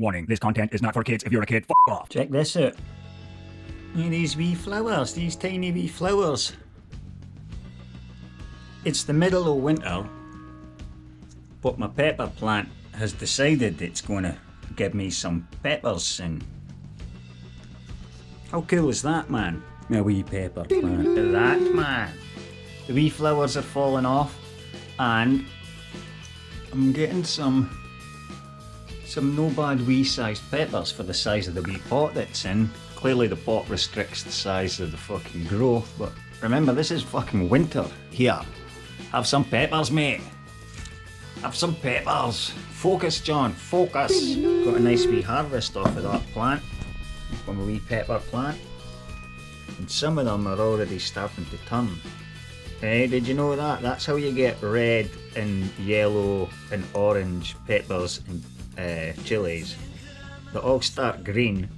Warning, this content is not for kids. If you're a kid, f off. Check this out. Look at these wee flowers, these tiny wee flowers. It's the middle of winter, but my pepper plant has decided it's going to give me some peppers, and how cool is that, man? My wee pepper plant. Look at that, man. The wee flowers are falling off, and I'm getting some no bad wee sized peppers for the size of the wee pot that's in. Clearly the pot restricts the size of the fucking growth, but remember, this is fucking winter. Here, have some peppers, mate. Have some peppers. Focus, John, focus. Got a nice wee harvest off of that plant, from a wee pepper plant. And some of them are already starting to turn. Hey, did you know that? That's how you get red and yellow and orange peppers and chilies. They all start green,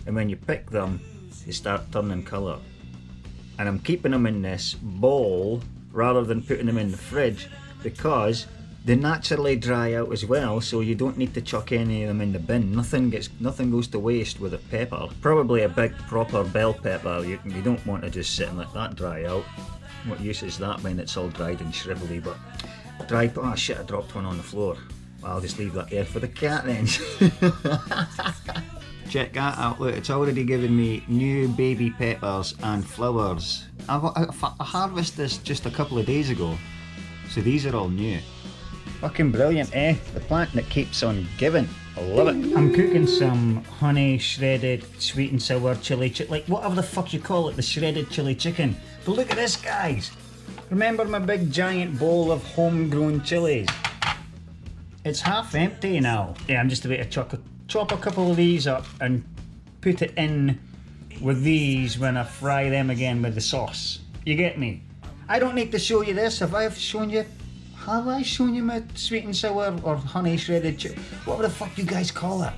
and when you pick them, they start turning colour. And I'm keeping them in this bowl rather than putting them in the fridge because they naturally dry out as well, so you don't need to chuck any of them in the bin. Nothing goes to waste with a pepper. Probably a big proper bell pepper. You don't want to just sit and let that dry out. What use is that when it's all dried and shrivelly? But oh shit, I dropped one on the floor. I'll just leave that there for the cat then. Check that out, look, it's already given me new baby peppers and flowers. I harvested this just a couple of days ago, so these are all new. Fucking brilliant, eh? The plant that keeps on giving. I love it. I'm cooking some honey shredded sweet and sour chili like whatever the fuck you call it, the shredded chili chicken. But look at this, guys. Remember my big giant bowl of homegrown chilies? It's half empty now. Yeah, I'm just about to chop a couple of these up and put it in with these when I fry them again with the sauce. You get me? I don't need to show you this. Have I shown you my sweet and sour or honey shredded chili? Whatever the fuck you guys call it.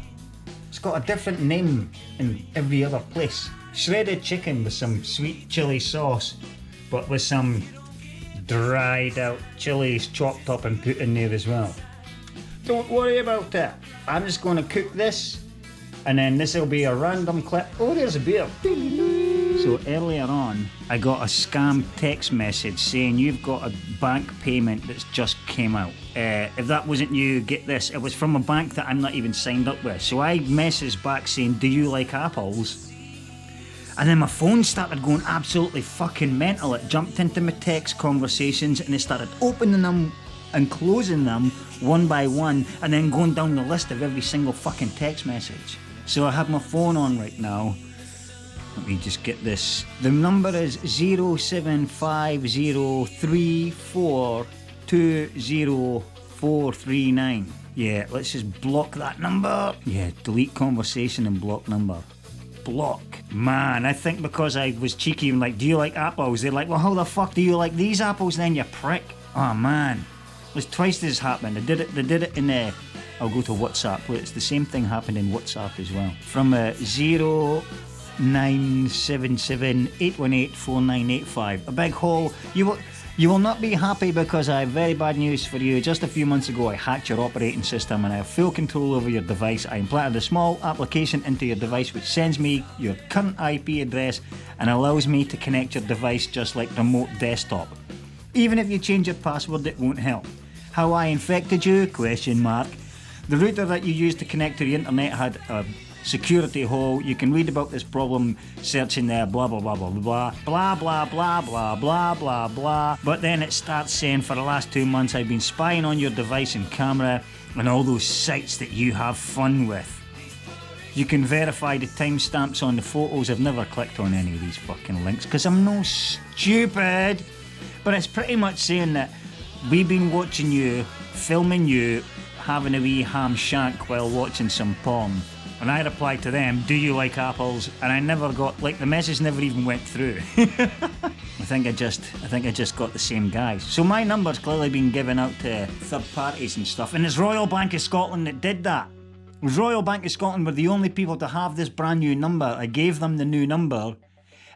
It's got a different name in every other place. Shredded chicken with some sweet chili sauce, but with some dried out chilies chopped up and put in there as well. Don't worry about that. I'm just going to cook this, and then this will be a random clip. Oh, there's a beer. So earlier on, I got a scam text message saying you've got a bank payment that's just came out. If that wasn't you, get this. It was from a bank that I'm not even signed up with. So I messaged back saying, do you like apples? And then my phone started going absolutely fucking mental. It jumped into my text conversations and it started opening them and closing them one by one, and then going down the list of every single fucking text message. So I have my phone on right now. Let me just get this. The number is 07503420439. Yeah, let's just block that number. Yeah, delete conversation and block number. Block. Man, I think because I was cheeky and like, do you like apples? They're like, well, how the fuck do you like these apples then, you prick? Oh man. There's twice this happened. They did it in I'll go to WhatsApp. It's the same thing happened in WhatsApp as well. From 0977-818-4985. A big hole. You will not be happy because I have very bad news for you. Just a few months ago I hacked your operating system and I have full control over your device. I implanted a small application into your device which sends me your current IP address and allows me to connect your device just like remote desktop. Even if you change your password, it won't help. How I infected you? Question mark. The router that you used to connect to the internet had a security hole. You can read about this problem searching there, blah blah blah blah blah blah blah blah blah blah blah blah. But then it starts saying for the last 2 months I've been spying on your device and camera and all those sites that you have fun with. You can verify the timestamps on the photos. I've never clicked on any of these fucking links because I'm no stupid. But it's pretty much saying that we've been watching you, filming you, having a wee ham shank while watching some porn. And I replied to them, do you like apples? And I never got, like, the message never even went through. I think I just got the same guys. So my number's clearly been given out to third parties and stuff. And it's Royal Bank of Scotland that did that. It was Royal Bank of Scotland were the only people to have this brand new number. I gave them the new number.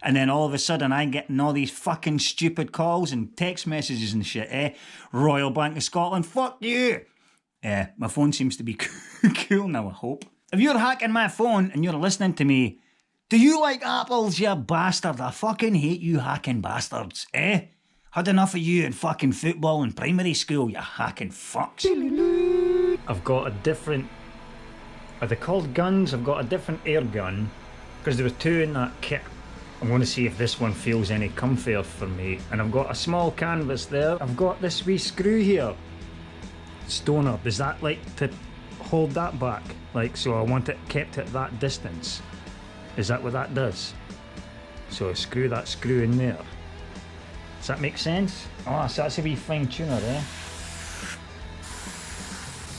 And then all of a sudden I'm getting all these fucking stupid calls and text messages and shit, eh? Royal Bank of Scotland, fuck you! My phone seems to be cool now, I hope. If you're hacking my phone and you're listening to me, do you like apples, you bastard? I fucking hate you hacking bastards, eh? Had enough of you in fucking football in primary school, you hacking fucks. I've got a different... Are they called guns? I've got a different air gun, because there were two in that kit. I'm going to see if this one feels any comfier for me. And I've got a small canvas there. I've got this wee screw here. Stoner, does that like to hold that back? Like, so I want it kept at that distance. Is that what that does? So I screw that screw in there. Does that make sense? Oh, so that's a wee fine tuner, eh?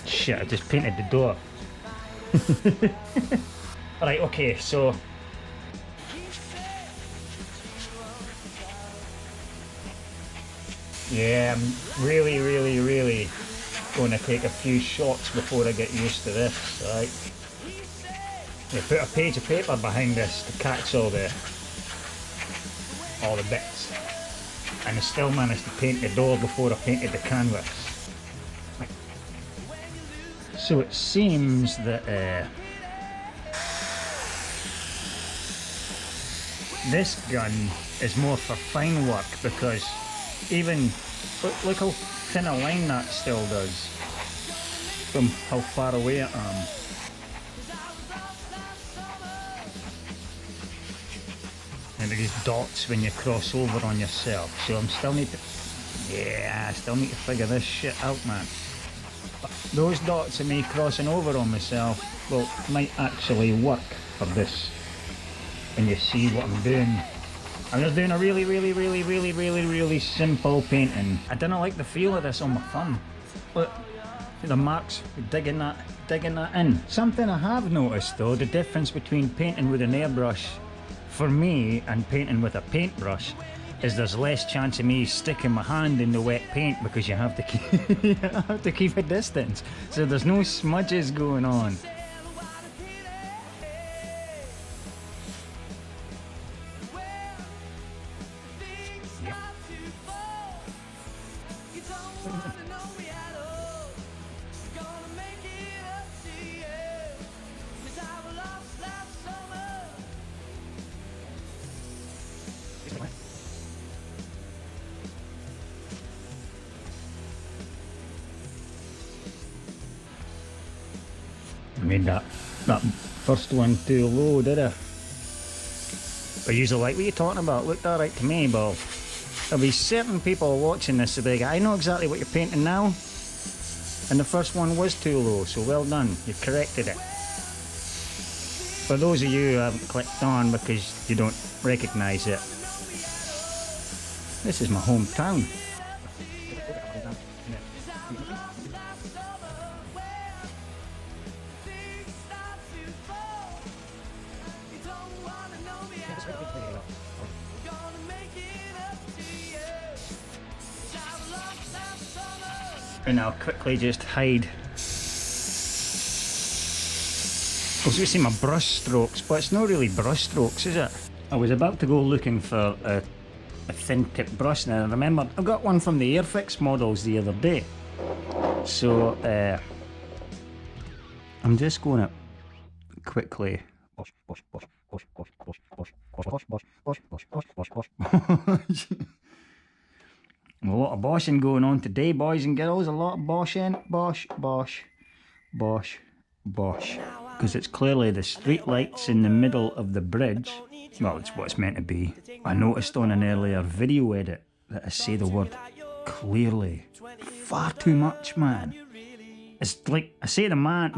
Shit, I just painted the door. Alright, okay, so... Yeah, I'm really going to take a few shots before I get used to this, right? Yeah, put a page of paper behind this to catch all the bits. And I still managed to paint the door before I painted the canvas. So it seems that this gun is more for fine work, because even look how thin a line that still does from how far away I am. And these dots when you cross over on yourself, so I still need to figure this shit out, man. But those dots of me crossing over on myself, well, might actually work for this when you see what I'm doing. I'm just doing a really simple painting. I didn't like the feel of this on my thumb. Look, the marks digging that in. Something I have noticed though, the difference between painting with an airbrush for me and painting with a paintbrush is there's less chance of me sticking my hand in the wet paint, because you have to keep, you have to keep a distance. So there's no smudges going on. I made that first one too low, did I? But usually like, what are you talking about? Looked alright to me, but there'll be certain people watching this who'll be like, I know exactly what you're painting now. And the first one was too low, so well done, you corrected it. For those of you who haven't clicked on because you don't recognise it, this is my hometown. And I'll quickly just hide. I was going to say my brush strokes, but it's not really brush strokes, is it? I was about to go looking for a thin tip brush, and I remembered I got one from the Airfix models the other day. So I'm just going to quickly a lot of boshing going on today, boys and girls. A lot of boshing. Bosh. Because it's clearly the street lights in the middle of the bridge. Well, it's what it's meant to be. I noticed on an earlier video edit that I say the word clearly far too much, man. It's like I say the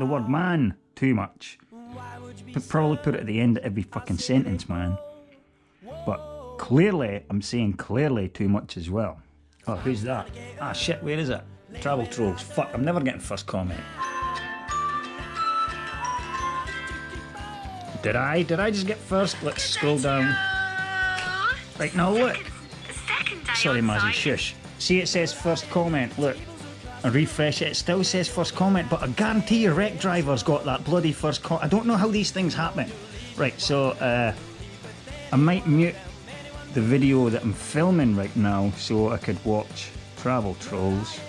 word man too much. Probably put it at the end of every fucking sentence, man. But clearly, I'm saying clearly too much as well. Oh, who's that? Ah, shit, where is it? Travel Trolls. Fuck, I'm never getting first comment. Did I just get first? Let's scroll down. Right, now look. Sorry, Mazzy, shush. See, it says first comment, look. I refresh it, it still says first comment, but I guarantee your Wreck Driver's got that bloody first comment. I don't know how these things happen. Right, so, I might mute the video that I'm filming right now so I could watch Travel Trolls.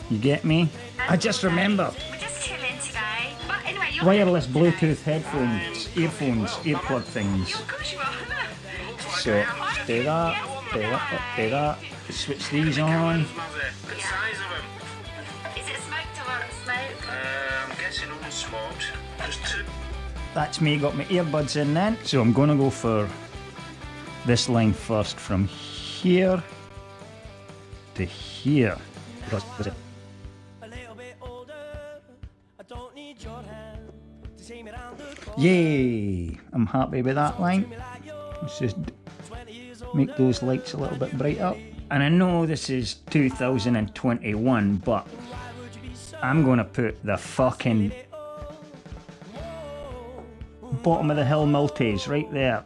You get me? I just remembered. We're just chilling today. But anyway, wireless Bluetooth headphones, earphones, earplug things. So do that, switch these on. The size of them. Is it smoked or unsmoked? I'm guessing unsmoked. Just two. That's me, got my earbuds in then. So I'm gonna go for this line first, from here to here. Yay! I'm happy with that line. Let's just make those lights a little bit brighter. And I know this is 2021, but I'm gonna put the fucking bottom of the hill multis right there.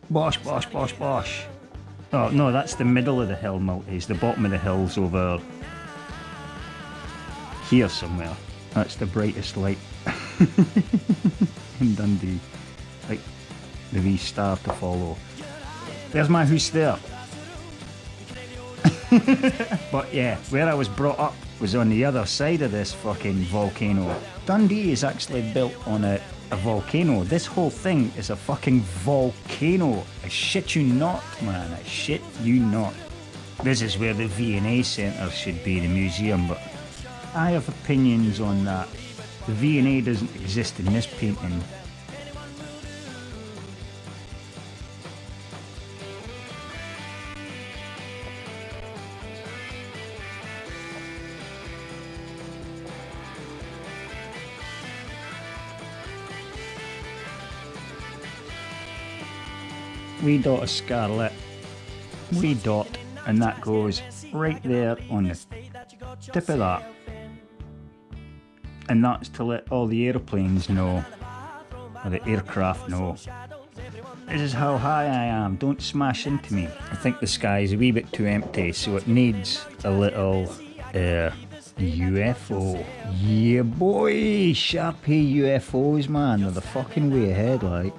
Bosh, bosh, bosh, bosh. Oh no, that's the middle of the hill multis. The bottom of the hill's over here somewhere. That's the brightest light in Dundee. Like the wee star to follow. There's my hoose there. But yeah, where I was brought up was on the other side of this fucking volcano. Dundee is actually built on a volcano. This whole thing is a fucking volcano. I shit you not, man. I shit you not. This is where the V&A Centre should be, the museum, but I have opinions on that. The V&A doesn't exist in this painting. Wee dot of scarlet, wee dot, and that goes right there on the tip of that. And that's to let all the aeroplanes know, or the aircraft know, this is how high I am, don't smash into me. I think the sky is a wee bit too empty, so it needs a little UFO. Yeah boy, Sharpie UFOs, man, they're the fucking way ahead, like.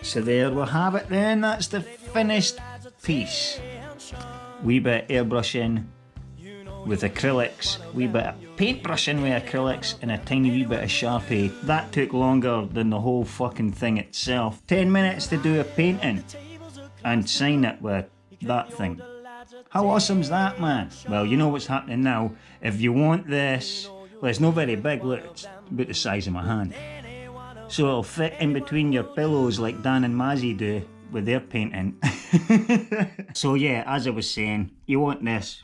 So there we have it then, that's the finished piece. Wee bit airbrushing with acrylics, wee bit of paintbrushing with acrylics, and a tiny wee bit of Sharpie. That took longer than the whole fucking thing itself. 10 minutes to do a painting and sign it with that thing. How awesome's that, man? Well, you know what's happening now. If you want this, well, it's not very big, look, it's about the size of my hand. So it'll fit in between your pillows like Dan and Mazzy do with their painting. So yeah, as I was saying, you want this,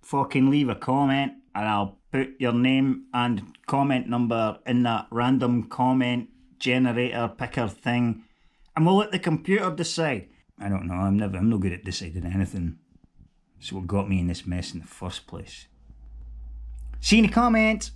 fucking leave a comment and I'll put your name and comment number in that random comment generator picker thing, and we'll let the computer decide. I don't know, I'm no good at deciding anything. So what got me in this mess in the first place. See you in the comments.